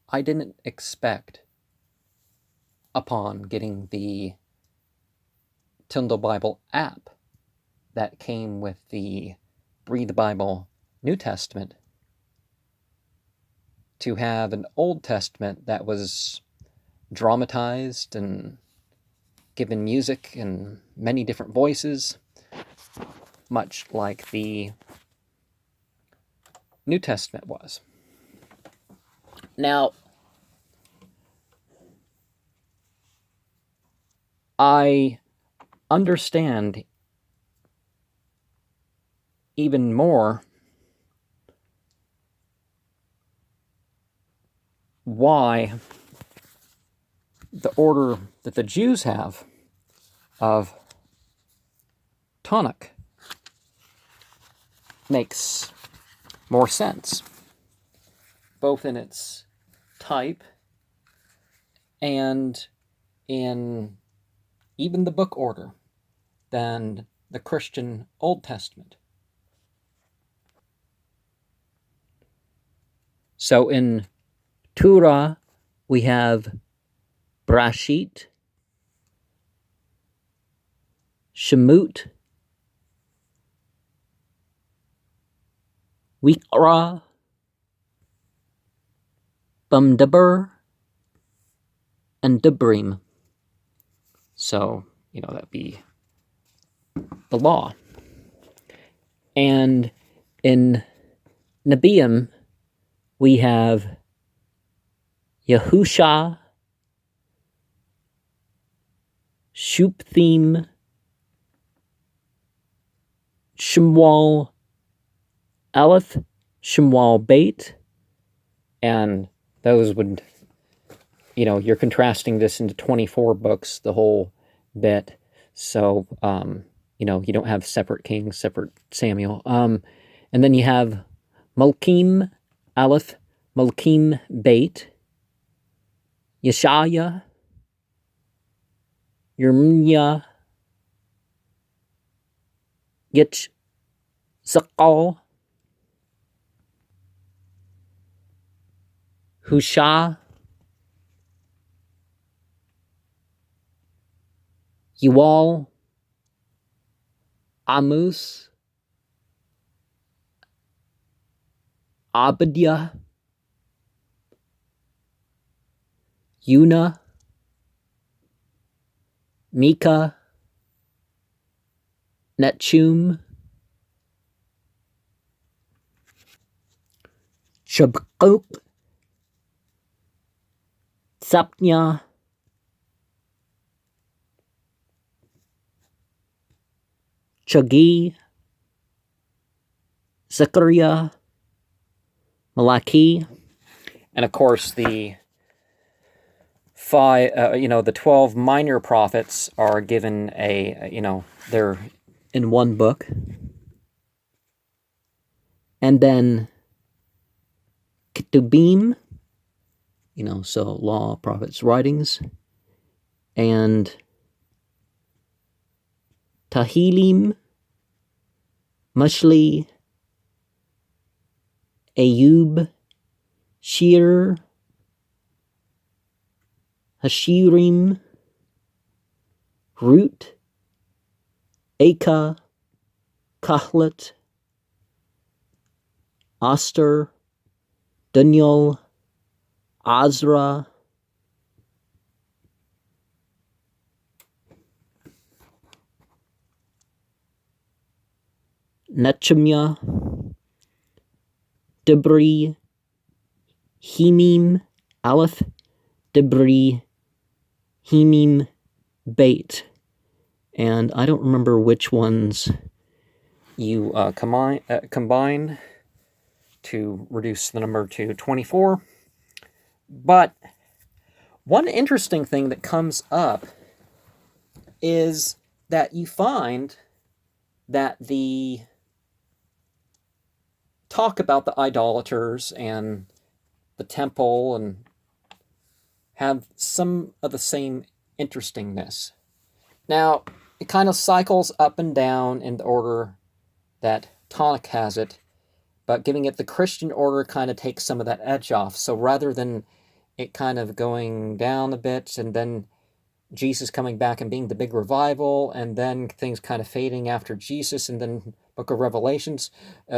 I didn't expect upon getting the Tyndall Bible app that came with the Read the Bible New Testament to have an Old Testament that was dramatized and given music and many different voices, much like the New Testament was. Now, I understand even more why the order that the Jews have of Tanakh makes more sense, both in its type and in even the book order than the Christian Old Testament. So in Torah, we have Brashit, Shemut, Wikra, Bamdaber, and Debrim. So, that'd be the law. And in Nebiim, we have Yahusha, Shupthim, Shemwal Aleph, Shemwal Beit, and those would, you're contrasting this into 24 books, the whole bit. So, you don't have separate kings, separate Samuel. And then you have Malkim Aleph, Malkim Beit, Yeshaya, Yirmiyah, Yitz Zakal, Husha, Yual, Amos, Abadiah, Yuna, Mika, Netchum, Shabkuk, Sapnya, Chagi, Zechariah, Malachi, and of course the 12 minor prophets are given they're in one book. And then Ketubim, so law, prophets, writings, and Tahilim, Mushli, Ayub, Shir, Hashirim, Root, Aka, Kahlat, Oster, Daniel, Azra, Nechemiah, Debri, Hemim, Aleph, Debri, Hemim, Beit. And I don't remember which ones you combine to reduce the number to 24. But one interesting thing that comes up is that you find that the talk about the idolaters and the temple and have some of the same interestingness. Now, it kind of cycles up and down in the order that Tanakh has it, but giving it the Christian order kind of takes some of that edge off. So rather than it kind of going down a bit, and then Jesus coming back and being the big revival, and then things kind of fading after Jesus, and then Book of Revelations.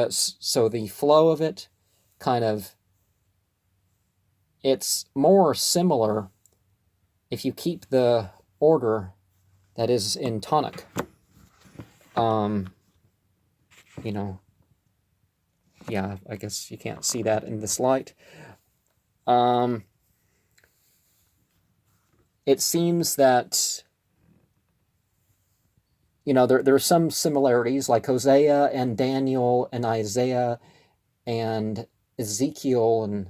So the flow of it kind of, it's more similar if you keep the order that is in tonic. You know, yeah, I guess you can't see that in this light. It seems that, there are some similarities, like Hosea and Daniel and Isaiah and Ezekiel and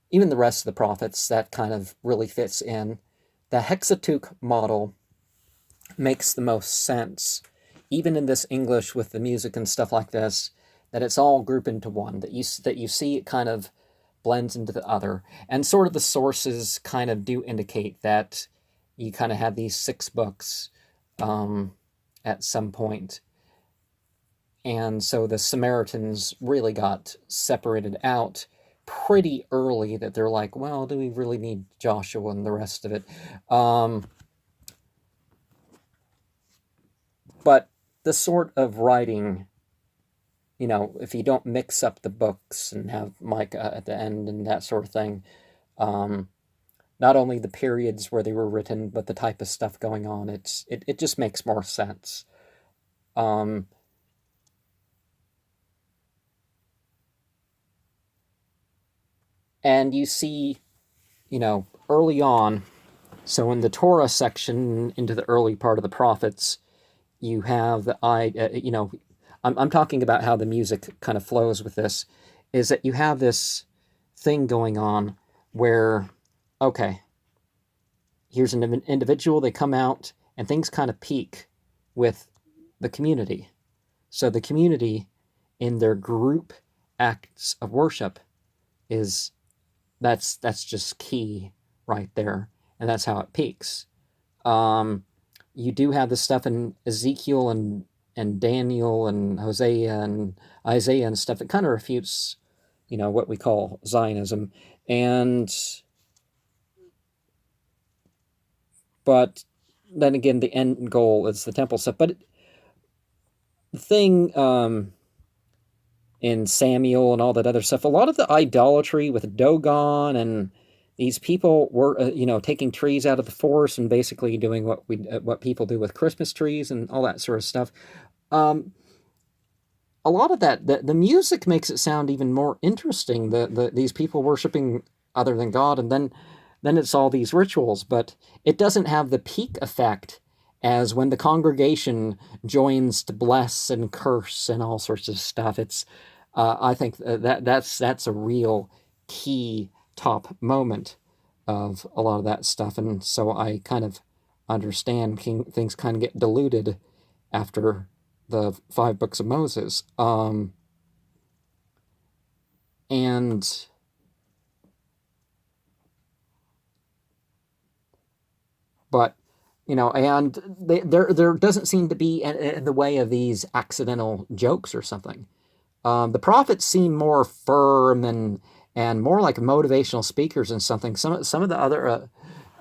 even the rest of the prophets. That kind of really fits in. The hexateuch model makes the most sense, even in this English with the music and stuff like this, that it's all grouped into one, that you see it kind of blends into the other. And sort of the sources kind of do indicate that you kind of have these 6 books at some point. And so the Samaritans really got separated out pretty early, that they're like, well, do we really need Joshua and the rest of it? But the sort of writing, if you don't mix up the books and have Micah at the end and that sort of thing, not only the periods where they were written, but the type of stuff going on, it just makes more sense. And you see, early on, so in the Torah section into the early part of the prophets, you have I'm talking about how the music kind of flows with this, is that you have this thing going on where, okay, here's an individual, they come out, and things kind of peak with the community. So the community, in their group acts of worship, that's just key right there, and that's how it peaks. You do have this stuff in Ezekiel and Daniel and Hosea and Isaiah and stuff. It kind of refutes, what we call Zionism. But then again, the end goal is the temple stuff. But the thing in Samuel and all that other stuff, a lot of the idolatry with Dogon and these people were, taking trees out of the forest and basically doing what people do with Christmas trees and all that sort of stuff. A lot of that, the music makes it sound even more interesting. These people worshiping other than God, and then it's all these rituals, but it doesn't have the peak effect as when the congregation joins to bless and curse and all sorts of stuff. It's, I think that's a real key top moment of a lot of that stuff, and so I kind of understand things kind of get diluted after the 5 books of Moses. And but and there doesn't seem to be in the way of these accidental jokes or something. The prophets seem more firm and more like motivational speakers and something. Some of the other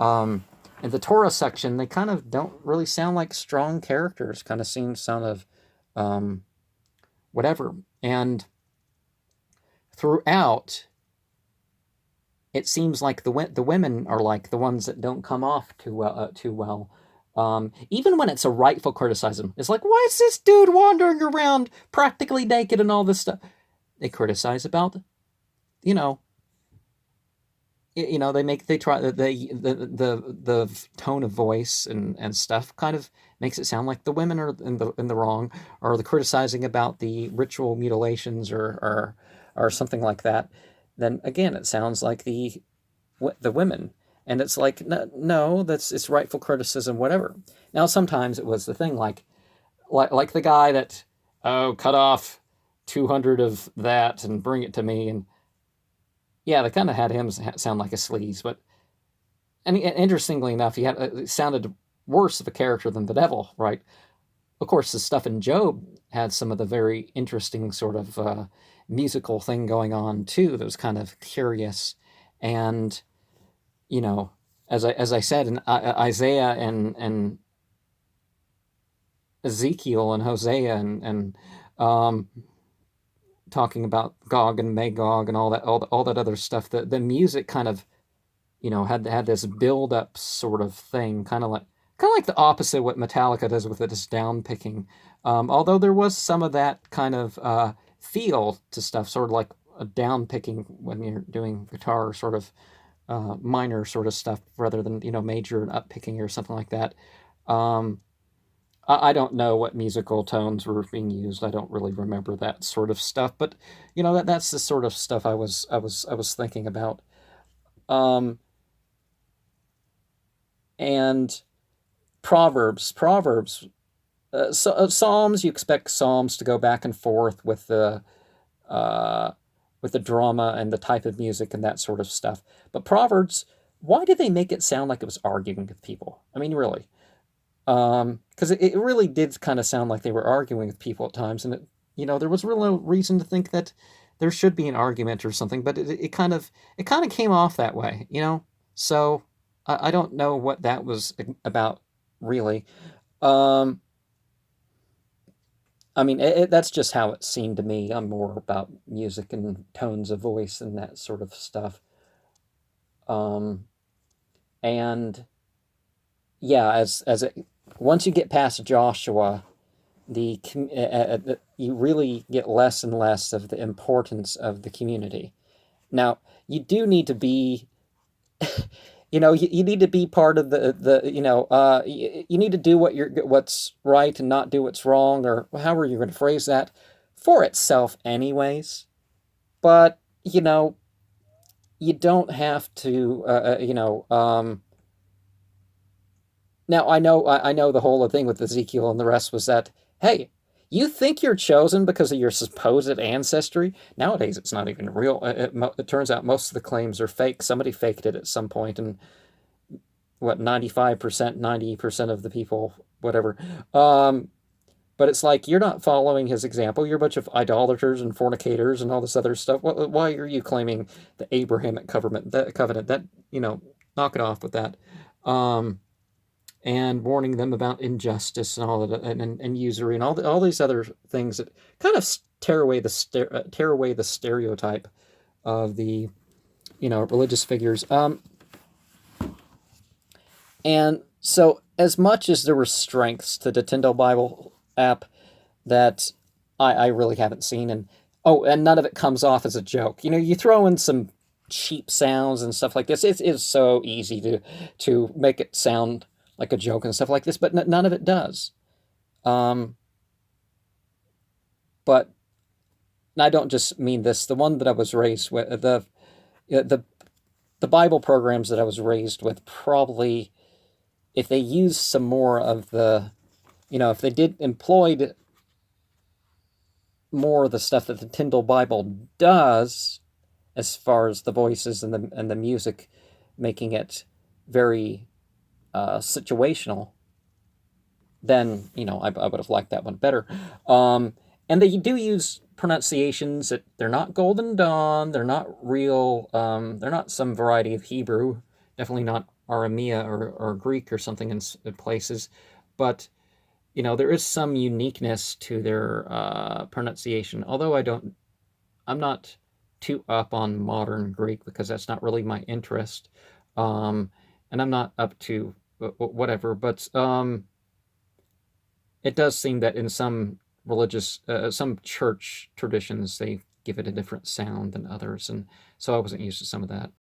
in the Torah section, they kind of don't really sound like strong characters. Kind of sound of whatever. And throughout, it seems like the women are like the ones that don't come off too well. Even when it's a rightful criticism, it's like, why is this dude wandering around practically naked and all this stuff? They criticize about, they try the tone of voice and stuff kind of makes it sound like the women are in the wrong, or the criticizing about the ritual mutilations or something like that. Then again, it sounds like the women. And it's like, no, it's rightful criticism, whatever. Now, sometimes it was the thing, like the guy that, cut off 200 of that and bring it to me. And yeah, they kind of had him sound like a sleaze. But and interestingly enough, it sounded worse of a character than the devil, right? Of course, the stuff in Job had some of the very interesting sort of musical thing going on, too, that was kind of curious. And you know, as I said in Isaiah and Ezekiel and Hosea and um, talking about Gog and Magog and all that other stuff. The music kind of, had this build up sort of thing, kind of like the opposite of what Metallica does with its down picking. Although there was some of that kind of feel to stuff, sort of like a down picking when you're doing guitar, sort of minor sort of stuff, rather than major and up picking or something like that. Um, I don't know what musical tones were being used. I don't really remember that sort of stuff, but that's the sort of stuff I was thinking about. Um, and Proverbs. Psalms, you expect Psalms to go back and forth uh, with the drama and the type of music and that sort of stuff. But Proverbs, why did they make it sound like it was arguing with people? I mean, really, because it really did kind of sound like they were arguing with people at times, and there was really no reason to think that there should be an argument or something, but it kind of came off that way. So I don't know what that was about, really. Um, I mean, that's just how it seemed to me. I'm more about music and tones of voice and that sort of stuff. Um, and yeah, once you get past Joshua, you really get less and less of the importance of the community. Now, you do need to be, you need to be part of you need to do what's right and not do what's wrong, or however you're going to phrase that, for itself, anyways. But you don't have to, now I know the whole thing with Ezekiel and the rest was that, hey, you think you're chosen because of your supposed ancestry. Nowadays, it's not even real. It turns out most of the claims are fake. Somebody faked it at some point, and what, 95%, 90% of the people, whatever. But it's like, you're not following his example. You're a bunch of idolaters and fornicators and all this other stuff. Why are you claiming the Abrahamic covenant? That, knock it off with that. Um, and warning them about injustice and all that, and usury and all these other things that kind of tear away the stereotype of the religious figures. And so, as much as there were strengths to the Tyndall Bible app that I really haven't seen, and none of it comes off as a joke. You throw in some cheap sounds and stuff like this. It is so easy to make it sound like a joke and stuff like this, but none of it does. Um, but I don't just mean this. The one that I was raised with, the Bible programs that I was raised with, probably, if they used some more of if they did employed more of the stuff that the Tyndall Bible does, as far as the voices and the music, making it very situational, then I would have liked that one better. And they do use pronunciations that they're not Golden Dawn, they're not real, they're not some variety of Hebrew, definitely not Aramea or Greek or something in places, but there is some uniqueness to their pronunciation. Although I'm not too up on modern Greek because that's not really my interest, and I'm not up to whatever. But it does seem that in some church traditions, they give it a different sound than others, and so I wasn't used to some of that.